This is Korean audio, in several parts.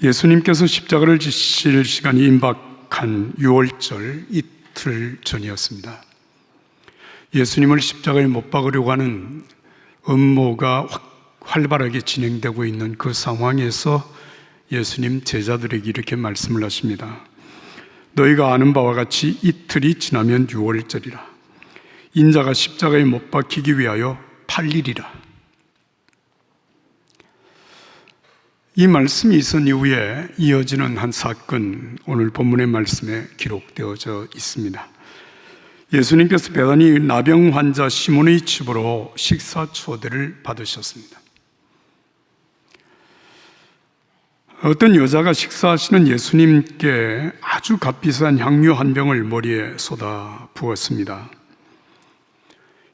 예수님께서 십자가를 지실 시간이 임박한 6월절 이틀 전이었습니다. 예수님을 십자가에 못 박으려고 하는 음모가 활발하게 진행되고 있는 그 상황에서 예수님 제자들에게 이렇게 말씀을 하십니다. 너희가 아는 바와 같이 이틀이 지나면 6월절이라. 인자가 십자가에 못 박히기 위하여 팔리리라. 이 말씀이 있은 이후에 이어지는 한 사건, 오늘 본문의 말씀에 기록되어져 있습니다. 예수님께서 베다니 나병 환자 시몬의 집으로 식사 초대를 받으셨습니다. 어떤 여자가 식사하시는 예수님께 아주 값비싼 향유 한 병을 머리에 쏟아 부었습니다.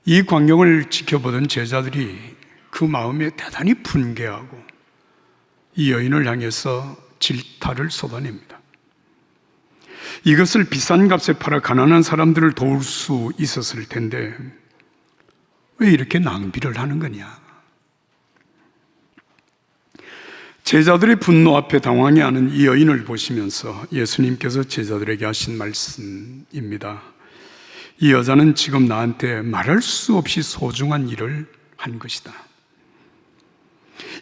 이 광경을 지켜보던 제자들이 그 마음에 대단히 분개하고 이 여인을 향해서 질타를 쏟아냅니다. 이것을 비싼 값에 팔아 가난한 사람들을 도울 수 있었을 텐데 왜 이렇게 낭비를 하는 거냐? 제자들의 분노 앞에 당황해하는 이 여인을 보시면서 예수님께서 제자들에게 하신 말씀입니다. 이 여자는 지금 나한테 말할 수 없이 소중한 일을 한 것이다.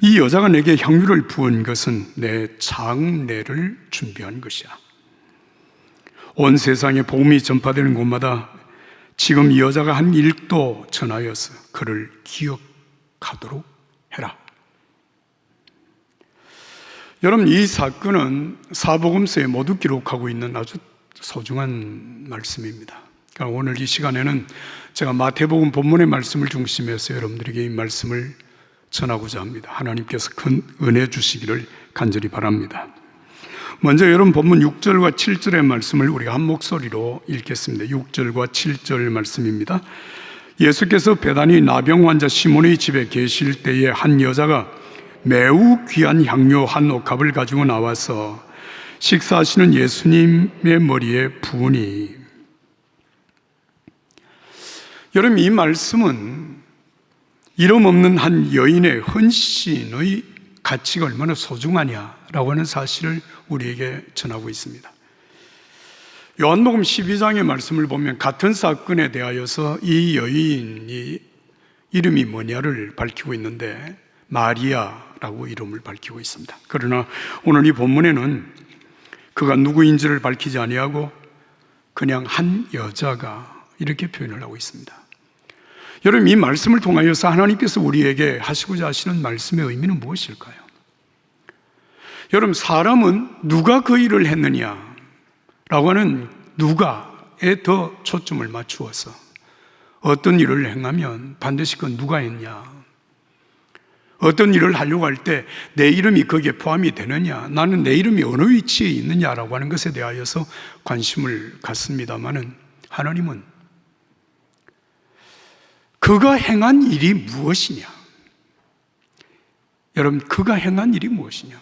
이 여자가 내게 향유를 부은 것은 내 장례를 준비한 것이야. 온 세상에 복음이 전파되는 곳마다 지금 이 여자가 한 일도 전하여서 그를 기억하도록 해라. 여러분, 이 사건은 사복음서에 모두 기록하고 있는 아주 소중한 말씀입니다. 그러니까 오늘 이 시간에는 제가 마태복음 본문의 말씀을 중심해서 여러분들에게 이 말씀을 전하고자 합니다. 하나님께서 큰 은혜 주시기를 간절히 바랍니다. 먼저 여러분 본문 6절과 7절의 말씀을 우리가 한 목소리로 읽겠습니다. 6절과 7절 말씀입니다. 예수께서 베다니 나병 환자 시몬의 집에 계실 때에 한 여자가 매우 귀한 향료 한 옥합을 가지고 나와서 식사하시는 예수님의 머리에 부으니. 여러분, 이 말씀은 이름 없는 한 여인의 헌신의 가치가 얼마나 소중하냐라고 하는 사실을 우리에게 전하고 있습니다. 요한복음 12장의 말씀을 보면 같은 사건에 대하여서 이 여인이 이름이 뭐냐를 밝히고 있는데 마리아라고 이름을 밝히고 있습니다. 그러나 오늘 이 본문에는 그가 누구인지를 밝히지 아니하고 그냥 한 여자가 이렇게 표현을 하고 있습니다. 여러분, 이 말씀을 통하여서 하나님께서 우리에게 하시고자 하시는 말씀의 의미는 무엇일까요? 여러분, 사람은 누가 그 일을 했느냐라고 하는 누가에 더 초점을 맞추어서 어떤 일을 행하면 반드시 그건 누가 했냐, 어떤 일을 하려고 할 때 내 이름이 거기에 포함이 되느냐, 나는 내 이름이 어느 위치에 있느냐라고 하는 것에 대하여서 관심을 갖습니다마는 하나님은 그가 행한 일이 무엇이냐? 여러분, 그가 행한 일이 무엇이냐?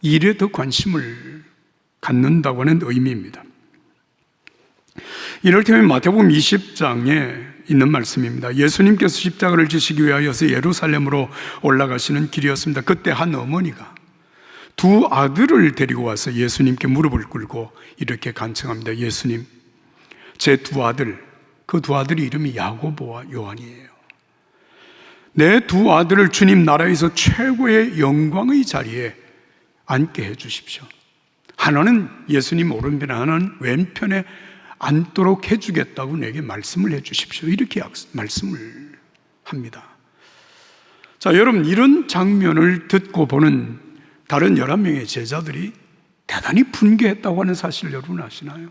일에 더 관심을 갖는다고 하는 의미입니다. 이를테면 마태복음 20장에 있는 말씀입니다. 예수님께서 십자가를 지시기 위하여서 예루살렘으로 올라가시는 길이었습니다. 그때 한 어머니가 두 아들을 데리고 와서 예수님께 무릎을 꿇고 이렇게 간청합니다. 예수님, 제 두 아들, 그 두 아들이 이름이 야고보와 요한이에요. 내 두 아들을 주님 나라에서 최고의 영광의 자리에 앉게 해 주십시오. 하나는 예수님 오른편에, 하나는 왼편에 앉도록 해주겠다고 내게 말씀을 해 주십시오. 이렇게 말씀을 합니다. 자, 여러분, 이런 장면을 듣고 보는 다른 11명의 제자들이 대단히 분개했다고 하는 사실을 여러분 아시나요?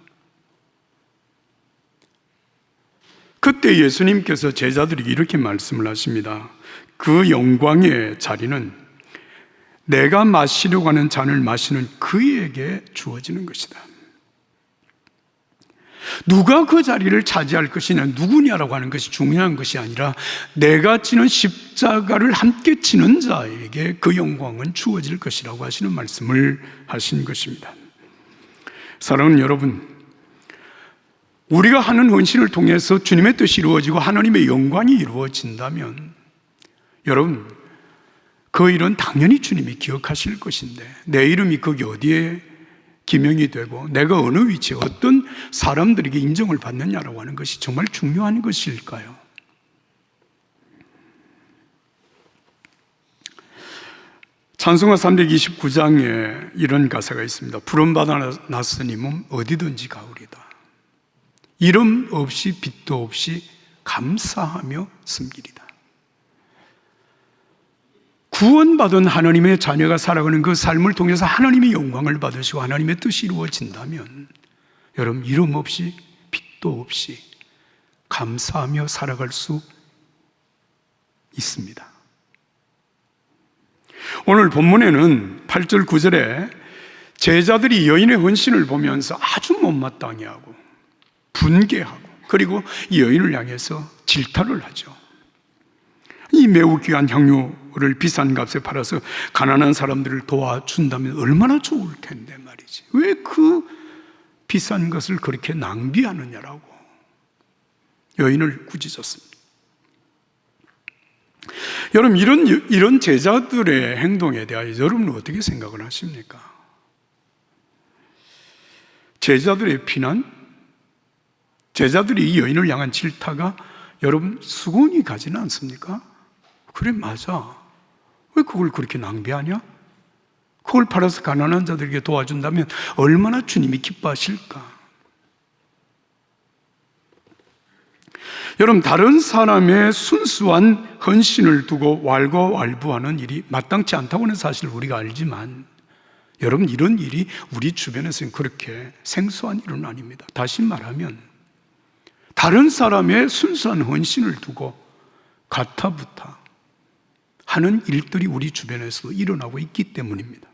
그때 예수님께서 제자들에게 이렇게 말씀을 하십니다. 그 영광의 자리는 내가 마시려고 하는 잔을 마시는 그에게 주어지는 것이다. 누가 그 자리를 차지할 것이냐, 누구냐라고 하는 것이 중요한 것이 아니라 내가 지는 십자가를 함께 지는 자에게 그 영광은 주어질 것이라고 하시는 말씀을 하신 것입니다. 사랑하는 여러분, 우리가 하는 헌신을 통해서 주님의 뜻이 이루어지고 하나님의 영광이 이루어진다면 여러분, 그 일은 당연히 주님이 기억하실 것인데 내 이름이 거기 어디에 기명이 되고 내가 어느 위치에 어떤 사람들에게 인정을 받느냐라고 하는 것이 정말 중요한 것일까요? 찬송가 329장에 이런 가사가 있습니다. 부름받아 났으니 몸 어디든지 가오리다. 이름 없이 빛도 없이 감사하며 섬기리다. 구원받은 하나님의 자녀가 살아가는 그 삶을 통해서 하나님의 영광을 받으시고 하나님의 뜻이 이루어진다면 여러분 이름 없이 빛도 없이 감사하며 살아갈 수 있습니다. 오늘 본문에는 8절 9절에 제자들이 여인의 헌신을 보면서 아주 못마땅해 하고 분개하고 그리고 이 여인을 향해서 질타를 하죠. 이 매우 귀한 향유를 비싼 값에 팔아서 가난한 사람들을 도와준다면 얼마나 좋을 텐데 말이지. 왜 그 비싼 것을 그렇게 낭비하느냐라고 여인을 꾸짖었습니다. 여러분 이런 제자들의 행동에 대하여 여러분은 어떻게 생각을 하십니까? 제자들의 비난? 제자들이 이 여인을 향한 질타가 여러분 수긍이 가지는 않습니까? 그래 맞아. 왜 그걸 그렇게 낭비하냐? 그걸 팔아서 가난한 자들에게 도와준다면 얼마나 주님이 기뻐하실까? 여러분 다른 사람의 순수한 헌신을 두고 왈가왈부하는 일이 마땅치 않다고 하는 사실을 우리가 알지만 여러분 이런 일이 우리 주변에서는 그렇게 생소한 일은 아닙니다. 다시 말하면 다른 사람의 순수한 헌신을 두고 가타부타 하는 일들이 우리 주변에서도 일어나고 있기 때문입니다.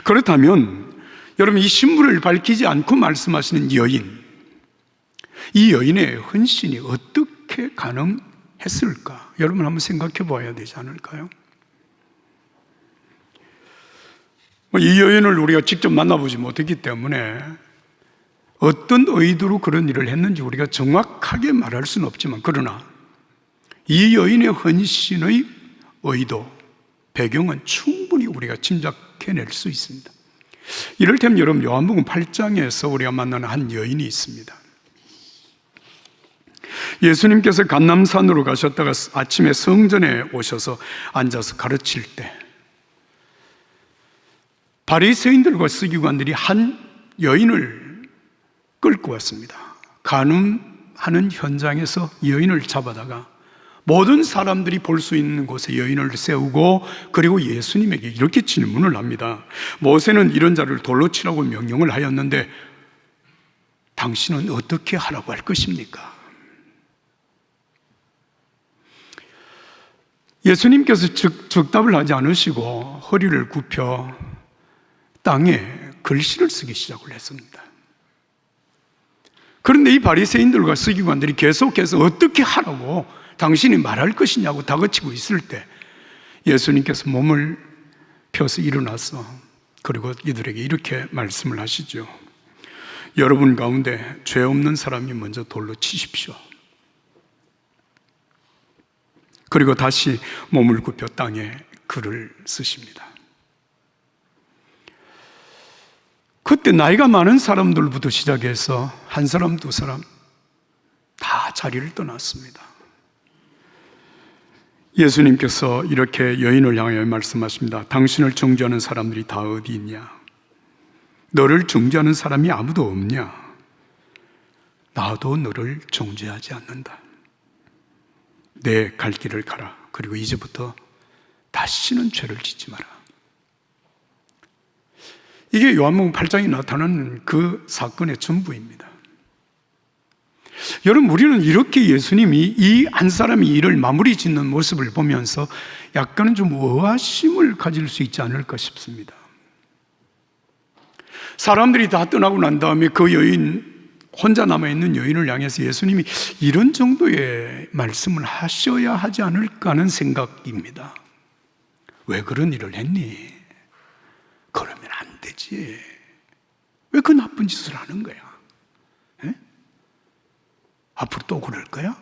그렇다면 여러분 이 신분을 밝히지 않고 말씀하시는 여인, 이 여인의 헌신이 어떻게 가능했을까? 여러분 한번 생각해 봐야 되지 않을까요? 이 여인을 우리가 직접 만나보지 못했기 때문에 어떤 의도로 그런 일을 했는지 우리가 정확하게 말할 수는 없지만 그러나 이 여인의 헌신의 의도, 배경은 충분히 우리가 짐작해낼 수 있습니다. 이를테면 여러분 요한복음 8장에서 우리가 만나는 한 여인이 있습니다. 예수님께서 감람산으로 가셨다가 아침에 성전에 오셔서 앉아서 가르칠 때 바리새인들과 서기관들이 한 여인을 끌고 왔습니다. 간음하는 현장에서 여인을 잡아다가 모든 사람들이 볼 수 있는 곳에 여인을 세우고 그리고 예수님에게 이렇게 질문을 합니다. 모세는 이런 자를 돌로 치라고 명령을 하였는데 당신은 어떻게 하라고 할 것입니까? 예수님께서 즉답을 하지 않으시고 허리를 굽혀 땅에 글씨를 쓰기 시작을 했습니다. 그런데 이 바리새인들과 서기관들이 계속해서 어떻게 하라고 당신이 말할 것이냐고 다그치고 있을 때 예수님께서 몸을 펴서 일어나서 그리고 이들에게 이렇게 말씀을 하시죠. 여러분 가운데 죄 없는 사람이 먼저 돌로 치십시오. 그리고 다시 몸을 굽혀 땅에 글을 쓰십니다. 그때 나이가 많은 사람들부터 시작해서 한 사람, 두 사람 다 자리를 떠났습니다. 예수님께서 이렇게 여인을 향하여 말씀하십니다. 당신을 정죄하는 사람들이 다 어디 있냐? 너를 정죄하는 사람이 아무도 없냐? 나도 너를 정죄하지 않는다. 내 갈 길을 가라. 그리고 이제부터 다시는 죄를 짓지 마라. 이게 요한복음 8장에 나타나는 그 사건의 전부입니다. 여러분 우리는 이렇게 예수님이 이 한 사람이 일을 마무리 짓는 모습을 보면서 약간은 좀 의아심을 가질 수 있지 않을까 싶습니다. 사람들이 다 떠나고 난 다음에 그 여인, 혼자 남아있는 여인을 향해서 예수님이 이런 정도의 말씀을 하셔야 하지 않을까 하는 생각입니다. 왜 그런 일을 했니? 그러면 안 되지. 왜 그 나쁜 짓을 하는 거야? 에? 앞으로 또 그럴 거야?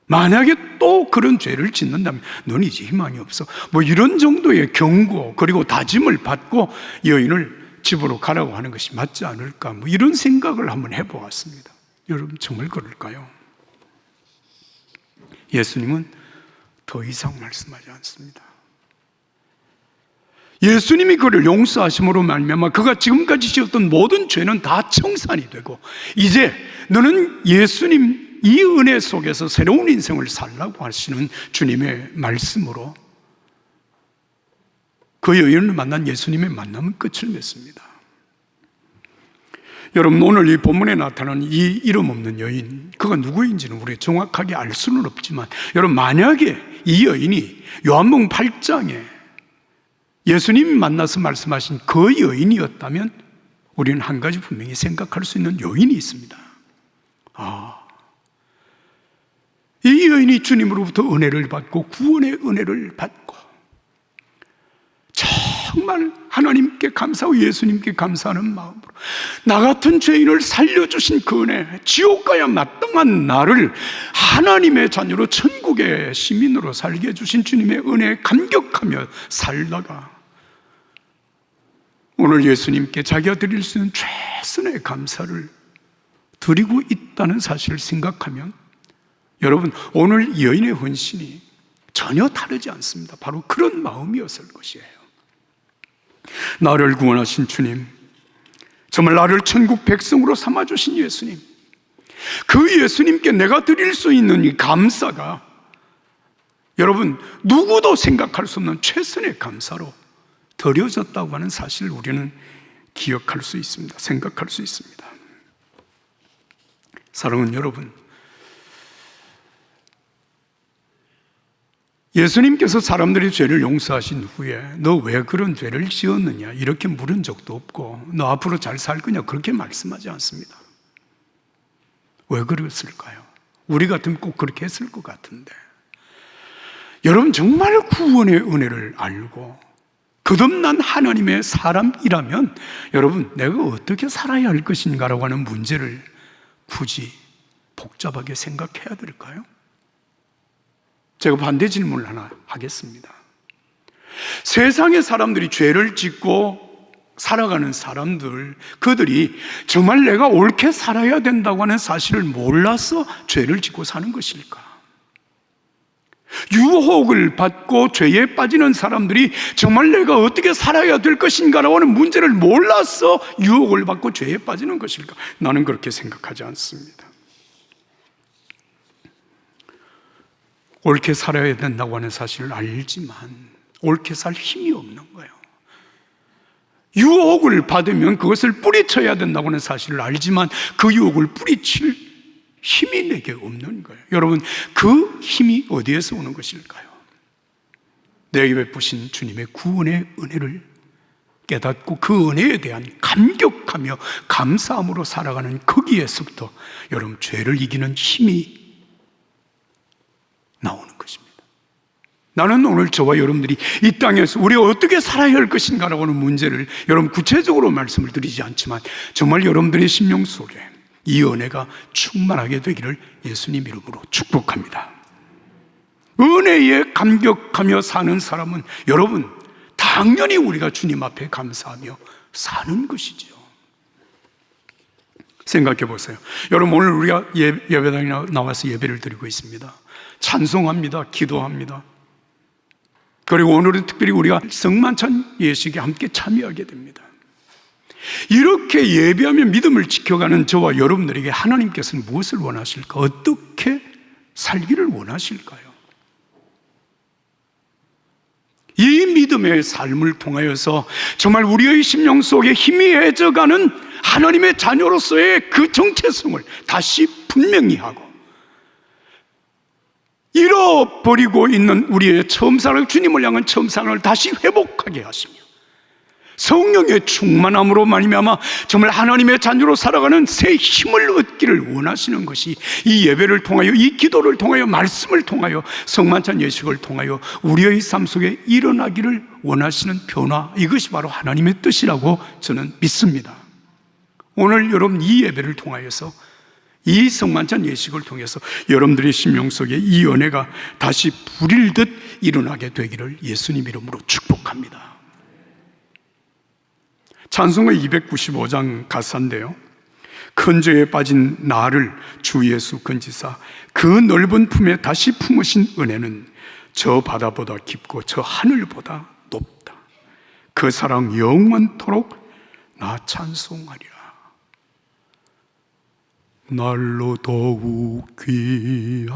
만약에 또 그런 죄를 짓는다면 너는 이제 희망이 없어. 뭐 이런 정도의 경고 그리고 다짐을 받고 여인을 집으로 가라고 하는 것이 맞지 않을까, 뭐 이런 생각을 한번 해보았습니다. 여러분 정말 그럴까요? 예수님은 더 이상 말씀하지 않습니다. 예수님이 그를 용서하심으로 말미암아 그가 지금까지 지었던 모든 죄는 다 청산이 되고 이제 너는 예수님 이 은혜 속에서 새로운 인생을 살라고 하시는 주님의 말씀으로 그 여인을 만난 예수님의 만남은 끝을 맺습니다. 여러분, 오늘 이 본문에 나타나는 이 이름 없는 여인, 그가 누구인지는 우리가 정확하게 알 수는 없지만 여러분, 만약에 이 여인이 요한복음 8장에 예수님이 만나서 말씀하신 그 여인이었다면 우리는 한 가지 분명히 생각할 수 있는 요인이 있습니다. 이 여인이 주님으로부터 은혜를 받고 구원의 은혜를 받고 정말 하나님께 감사하고 예수님께 감사하는 마음으로 나 같은 죄인을 살려주신 그 은혜, 지옥 가야 마땅한 나를 하나님의 자녀로 천국의 시민으로 살게 해주신 주님의 은혜에 감격하며 살다가 오늘 예수님께 자기가 드릴 수 있는 최선의 감사를 드리고 있다는 사실을 생각하면 여러분, 오늘 여인의 헌신이 전혀 다르지 않습니다. 바로 그런 마음이었을 것이에요. 나를 구원하신 주님, 정말 나를 천국 백성으로 삼아주신 예수님, 그 예수님께 내가 드릴 수 있는 이 감사가 여러분 누구도 생각할 수 없는 최선의 감사로 드려졌다고 하는 사실을 우리는 기억할 수 있습니다. 생각할 수 있습니다. 사랑하는 여러분, 예수님께서 사람들이 죄를 용서하신 후에 너 왜 그런 죄를 지었느냐 이렇게 물은 적도 없고 너 앞으로 잘 살 거냐 그렇게 말씀하지 않습니다. 왜 그랬을까요? 우리 같으면 꼭 그렇게 했을 것 같은데 여러분, 정말 구원의 은혜를 알고 거듭난 하나님의 사람이라면 여러분, 내가 어떻게 살아야 할 것인가라고 하는 문제를 굳이 복잡하게 생각해야 될까요? 제가 반대 질문을 하나 하겠습니다. 세상의 사람들이 죄를 짓고 살아가는 사람들, 그들이 정말 내가 옳게 살아야 된다고 하는 사실을 몰라서 죄를 짓고 사는 것일까? 유혹을 받고 죄에 빠지는 사람들이 정말 내가 어떻게 살아야 될 것인가라고 하는 문제를 몰라서 유혹을 받고 죄에 빠지는 것일까? 나는 그렇게 생각하지 않습니다. 옳게 살아야 된다고 하는 사실을 알지만 옳게 살 힘이 없는 거예요. 유혹을 받으면 그것을 뿌리쳐야 된다고 하는 사실을 알지만 그 유혹을 뿌리칠 힘이 내게 없는 거예요. 여러분, 그 힘이 어디에서 오는 것일까요? 내게 베푸신 주님의 구원의 은혜를 깨닫고 그 은혜에 대한 감격하며 감사함으로 살아가는 거기에서부터 여러분, 죄를 이기는 힘이 나오는 것입니다. 나는 오늘 저와 여러분들이 이 땅에서 우리가 어떻게 살아야 할 것인가라고 하는 문제를 여러분 구체적으로 말씀을 드리지 않지만 정말 여러분들의 심령 속에 이 은혜가 충만하게 되기를 예수님 이름으로 축복합니다. 은혜에 감격하며 사는 사람은 여러분 당연히 우리가 주님 앞에 감사하며 사는 것이죠. 생각해 보세요. 여러분, 오늘 우리가 예배당에 나와서 예배를 드리고 있습니다. 찬송합니다. 기도합니다. 그리고 오늘은 특별히 우리가 성만찬 예식에 함께 참여하게 됩니다. 이렇게 예배하며 믿음을 지켜가는 저와 여러분들에게 하나님께서는 무엇을 원하실까? 어떻게 살기를 원하실까요? 이 믿음의 삶을 통하여서 정말 우리의 심령 속에 희미해져가는 하나님의 자녀로서의 그 정체성을 다시 분명히 하고 잃어버리고 있는 우리의 처음 사랑, 주님을 향한 처음 사랑을 다시 회복하게 하시며 성령의 충만함으로 말미암아 정말 하나님의 자녀로 살아가는 새 힘을 얻기를 원하시는 것이 이 예배를 통하여, 이 기도를 통하여, 말씀을 통하여, 성만찬 예식을 통하여 우리의 삶 속에 일어나기를 원하시는 변화, 이것이 바로 하나님의 뜻이라고 저는 믿습니다. 오늘 여러분 이 예배를 통하여서 이 성만찬 예식을 통해서 여러분들의 심령 속에 이 은혜가 다시 불일듯 일어나게 되기를 예수님 이름으로 축복합니다. 찬송가 295장 가사인데요, 큰 죄에 빠진 나를 주 예수 건지사 그 넓은 품에 다시 품으신 은혜는 저 바다보다 깊고 저 하늘보다 높다. 그 사랑 영원토록 나 찬송하리라. 날로 더욱 귀하다.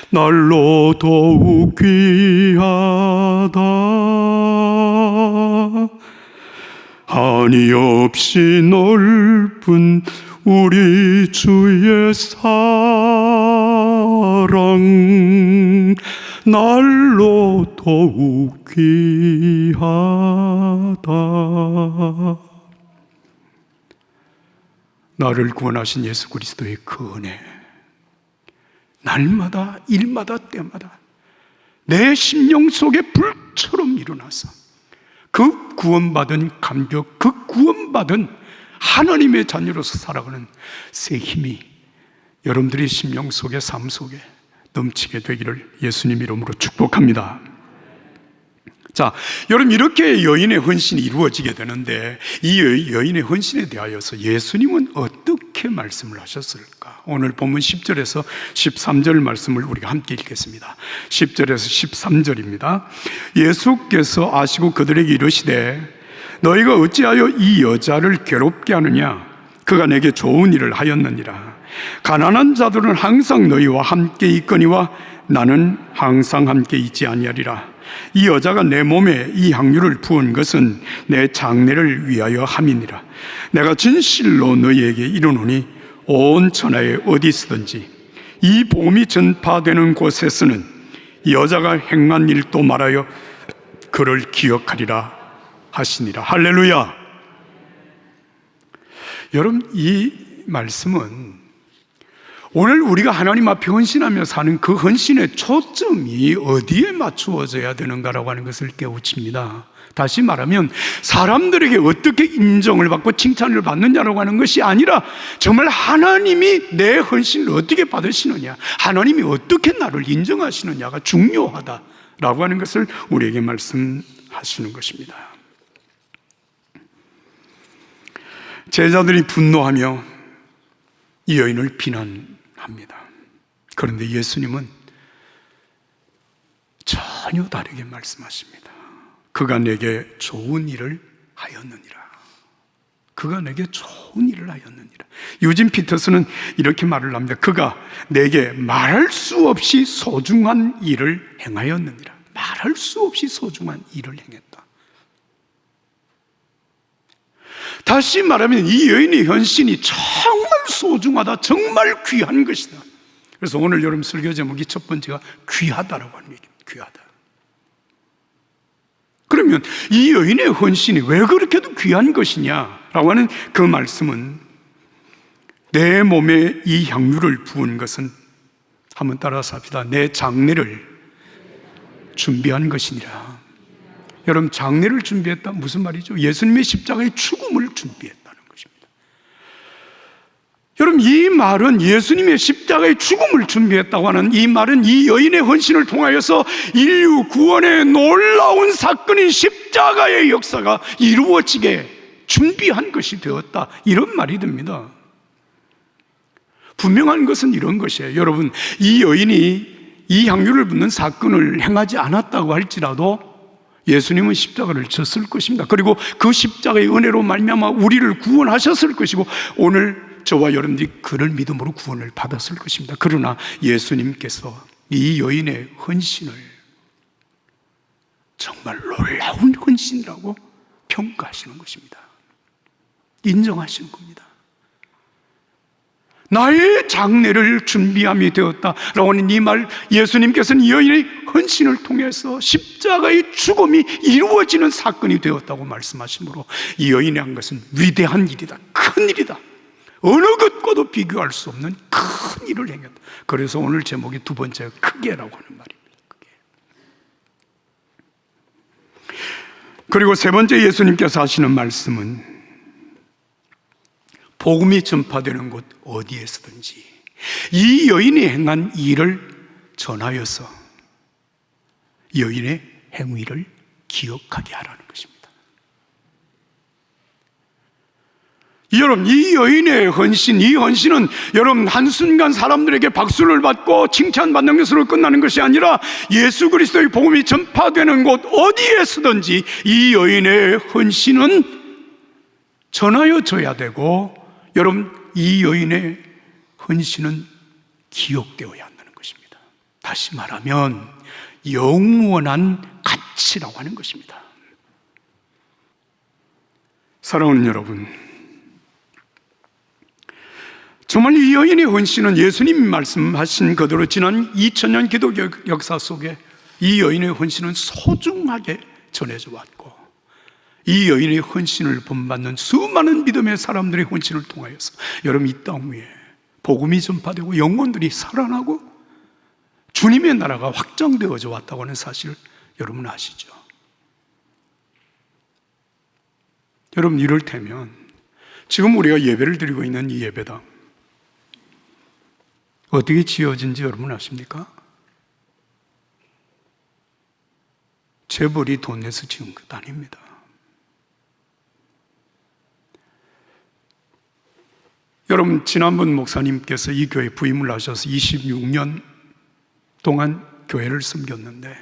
날로 더욱 귀하다. 한이 없이 넓은 우리 주의 사랑 날로 더욱 귀하다. 나를 구원하신 예수 그리스도의 그 은혜, 날마다 일마다 때마다 내 심령 속에 불처럼 일어나서 그 구원받은 감격, 그 구원받은 하나님의 자녀로서 살아가는 새 힘이 여러분들의 심령 속에, 삶 속에 넘치게 되기를 예수님 이름으로 축복합니다. 자, 여러분, 이렇게 여인의 헌신이 이루어지게 되는데 이 여인의 헌신에 대하여서 예수님은 어떻게 말씀을 하셨을까? 오늘 본문 10절에서 13절 말씀을 우리가 함께 읽겠습니다. 10절에서 13절입니다. 예수께서 아시고 그들에게 이르시되 너희가 어찌하여 이 여자를 괴롭게 하느냐? 그가 내게 좋은 일을 하였느니라. 가난한 자들은 항상 너희와 함께 있거니와 나는 항상 함께 있지 아니하리라. 이 여자가 내 몸에 이 향유를 부은 것은 내 장례를 위하여 함이니라. 내가 진실로 너희에게 이르노니 온 천하에 어디 있든지 이 복음이 전파되는 곳에서는 여자가 행한 일도 말하여 그를 기억하리라 하시니라. 할렐루야. 여러분, 이 말씀은 오늘 우리가 하나님 앞에 헌신하며 사는 그 헌신의 초점이 어디에 맞추어져야 되는가라고 하는 것을 깨우칩니다. 다시 말하면 사람들에게 어떻게 인정을 받고 칭찬을 받느냐라고 하는 것이 아니라 정말 하나님이 내 헌신을 어떻게 받으시느냐, 하나님이 어떻게 나를 인정하시느냐가 중요하다라고 하는 것을 우리에게 말씀하시는 것입니다. 제자들이 분노하며 이 여인을 비난합니다. 그런데 예수님은 전혀 다르게 말씀하십니다. 그가 내게 좋은 일을 하였느니라. 그가 내게 좋은 일을 하였느니라. 유진 피터스는 이렇게 말을 합니다. 그가 내게 말할 수 없이 소중한 일을 행하였느니라. 말할 수 없이 소중한 일을 행했다. 다시 말하면 이 여인의 헌신이 정말 소중하다, 정말 귀한 것이다. 그래서 오늘 여러분 설교 제목이 첫 번째가 귀하다라고 하는 얘기입니다. 귀하다. 그러면 이 여인의 헌신이 왜 그렇게도 귀한 것이냐라고 하는 그 말씀은 내 몸에 이 향유를 부은 것은, 한번 따라서 합시다. 내 장례를 준비한 것이니라. 여러분, 장례를 준비했다 무슨 말이죠? 예수님의 십자가의 죽음을 준비했다는 것입니다. 여러분, 이 말은 예수님의 십자가의 죽음을 준비했다고 하는 이 말은 이 여인의 헌신을 통하여서 인류 구원의 놀라운 사건인 십자가의 역사가 이루어지게 준비한 것이 되었다, 이런 말이 됩니다. 분명한 것은 이런 것이에요. 여러분, 이 여인이 이 향유를 붓는 사건을 행하지 않았다고 할지라도 예수님은 십자가를 졌을 것입니다. 그리고 그 십자가의 은혜로 말미암아 우리를 구원하셨을 것이고 오늘 저와 여러분들이 그를 믿음으로 구원을 받았을 것입니다. 그러나 예수님께서 이 여인의 헌신을 정말 놀라운 헌신이라고 평가하시는 것입니다. 인정하시는 겁니다. 나의 장례를 준비함이 되었다라고 하는 이 말, 예수님께서는 이 여인의 헌신을 통해서 십자가의 죽음이 이루어지는 사건이 되었다고 말씀하시므로 이 여인이 한 것은 위대한 일이다, 큰 일이다, 어느 것과도 비교할 수 없는 큰 일을 행했다. 그래서 오늘 제목이 두 번째가 크게라고 하는 말입니다. 크게. 그리고 세 번째 예수님께서 하시는 말씀은 복음이 전파되는 곳 어디에서든지 이 여인이 행한 일을 전하여서 여인의 행위를 기억하게 하라는 것입니다. 여러분, 이 여인의 헌신, 이 헌신은 여러분 한순간 사람들에게 박수를 받고 칭찬받는 것으로 끝나는 것이 아니라 예수 그리스도의 복음이 전파되는 곳 어디에서든지 이 여인의 헌신은 전하여져야 되고, 여러분 이 여인의 헌신은 기억되어야 한다는 것입니다. 다시 말하면 영원한 가치라고 하는 것입니다. 사랑하는 여러분, 정말 이 여인의 헌신은 예수님이 말씀하신 그대로 지난 2000년 기독 역사 속에 이 여인의 헌신은 소중하게 전해져 왔고, 이 여인의 헌신을 본받는 수많은 믿음의 사람들의 헌신을 통하여서 여러분 이 땅 위에 복음이 전파되고 영혼들이 살아나고 주님의 나라가 확장되어져 왔다고 하는 사실을 여러분 아시죠? 여러분, 이를테면 지금 우리가 예배를 드리고 있는 이 예배당 어떻게 지어진지 여러분 아십니까? 재벌이 돈 내서 지은 것 아닙니다. 여러분, 지난번 목사님께서 이 교회 부임을 하셔서 26년 동안 교회를 섬겼는데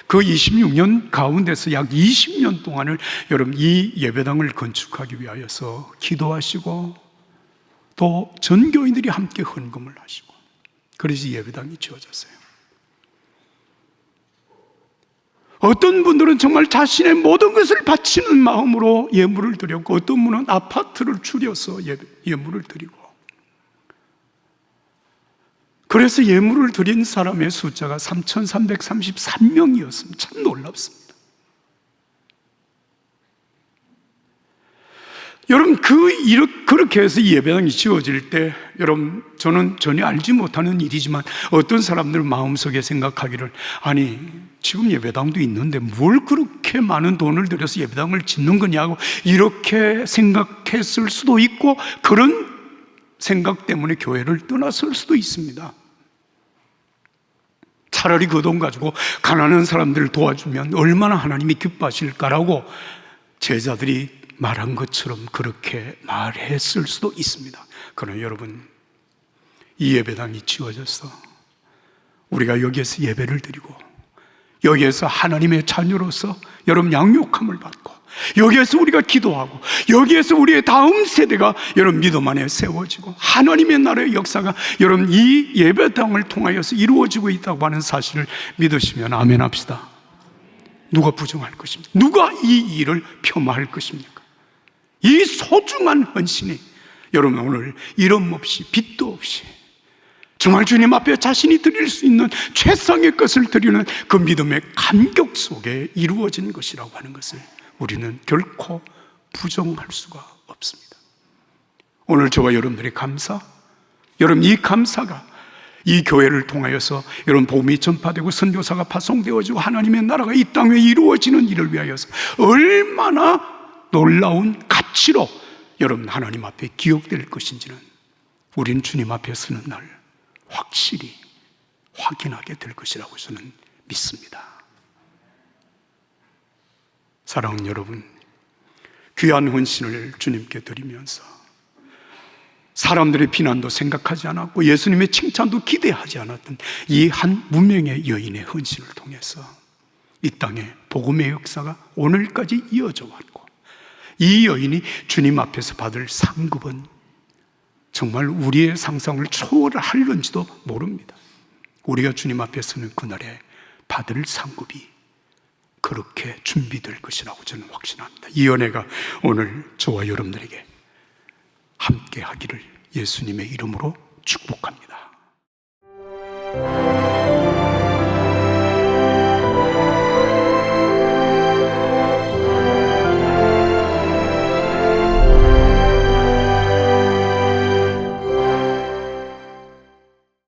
그 26년 가운데서 약 20년 동안을 여러분 이 예배당을 건축하기 위하여서 기도하시고 또 전교인들이 함께 헌금을 하시고, 그래서 예배당이 지어졌어요. 어떤 분들은 정말 자신의 모든 것을 바치는 마음으로 예물을 드렸고, 어떤 분은 아파트를 줄여서 예물을 드리고, 그래서 예물을 드린 사람의 숫자가 3,333명이었습니다. 참 놀랍습니다. 여러분, 그렇게 해서 예배당이 지어질 때, 여러분, 저는 전혀 알지 못하는 일이지만 어떤 사람들 마음속에 생각하기를, 아니, 지금 예배당도 있는데 뭘 그렇게 많은 돈을 들여서 예배당을 짓는 거냐고 이렇게 생각했을 수도 있고, 그런 생각 때문에 교회를 떠났을 수도 있습니다. 차라리 그 돈 가지고 가난한 사람들을 도와주면 얼마나 하나님이 기뻐하실까라고 제자들이 말한 것처럼 그렇게 말했을 수도 있습니다. 그러나 여러분, 이 예배당이 지어져서 우리가 여기에서 예배를 드리고, 여기에서 하나님의 자녀로서 여러분 양육함을 받고, 여기에서 우리가 기도하고, 여기에서 우리의 다음 세대가 여러분 믿음 안에 세워지고 하나님의 나라의 역사가 여러분 이 예배당을 통하여서 이루어지고 있다고 하는 사실을 믿으시면 아멘 합시다. 누가 부정할 것입니까? 누가 이 일을 폄하할 것입니까? 이 소중한 헌신이 여러분 오늘 이름 없이 빚도 없이 정말 주님 앞에 자신이 드릴 수 있는 최상의 것을 드리는 그 믿음의 감격 속에 이루어진 것이라고 하는 것을 우리는 결코 부정할 수가 없습니다. 오늘 저와 여러분들의 감사, 여러분 이 감사가 이 교회를 통하여서 여러분 복음이 전파되고 선교사가 파송되어지고 하나님의 나라가 이 땅에 이루어지는 일을 위하여서 얼마나 놀라운 가치로 여러분 하나님 앞에 기억될 것인지는 우린 주님 앞에 서는 날 확실히 확인하게 될 것이라고 저는 믿습니다. 사랑하는 여러분, 귀한 헌신을 주님께 드리면서 사람들의 비난도 생각하지 않았고 예수님의 칭찬도 기대하지 않았던 이 한 무명의 여인의 헌신을 통해서 이 땅에 복음의 역사가 오늘까지 이어져 왔고, 이 여인이 주님 앞에서 받을 상급은 정말 우리의 상상을 초월할는지도 모릅니다. 우리가 주님 앞에 서는 그날에 받을 상급이 그렇게 준비될 것이라고 저는 확신합니다. 이 은혜가 오늘 저와 여러분들에게 함께 하기를 예수님의 이름으로 축복합니다.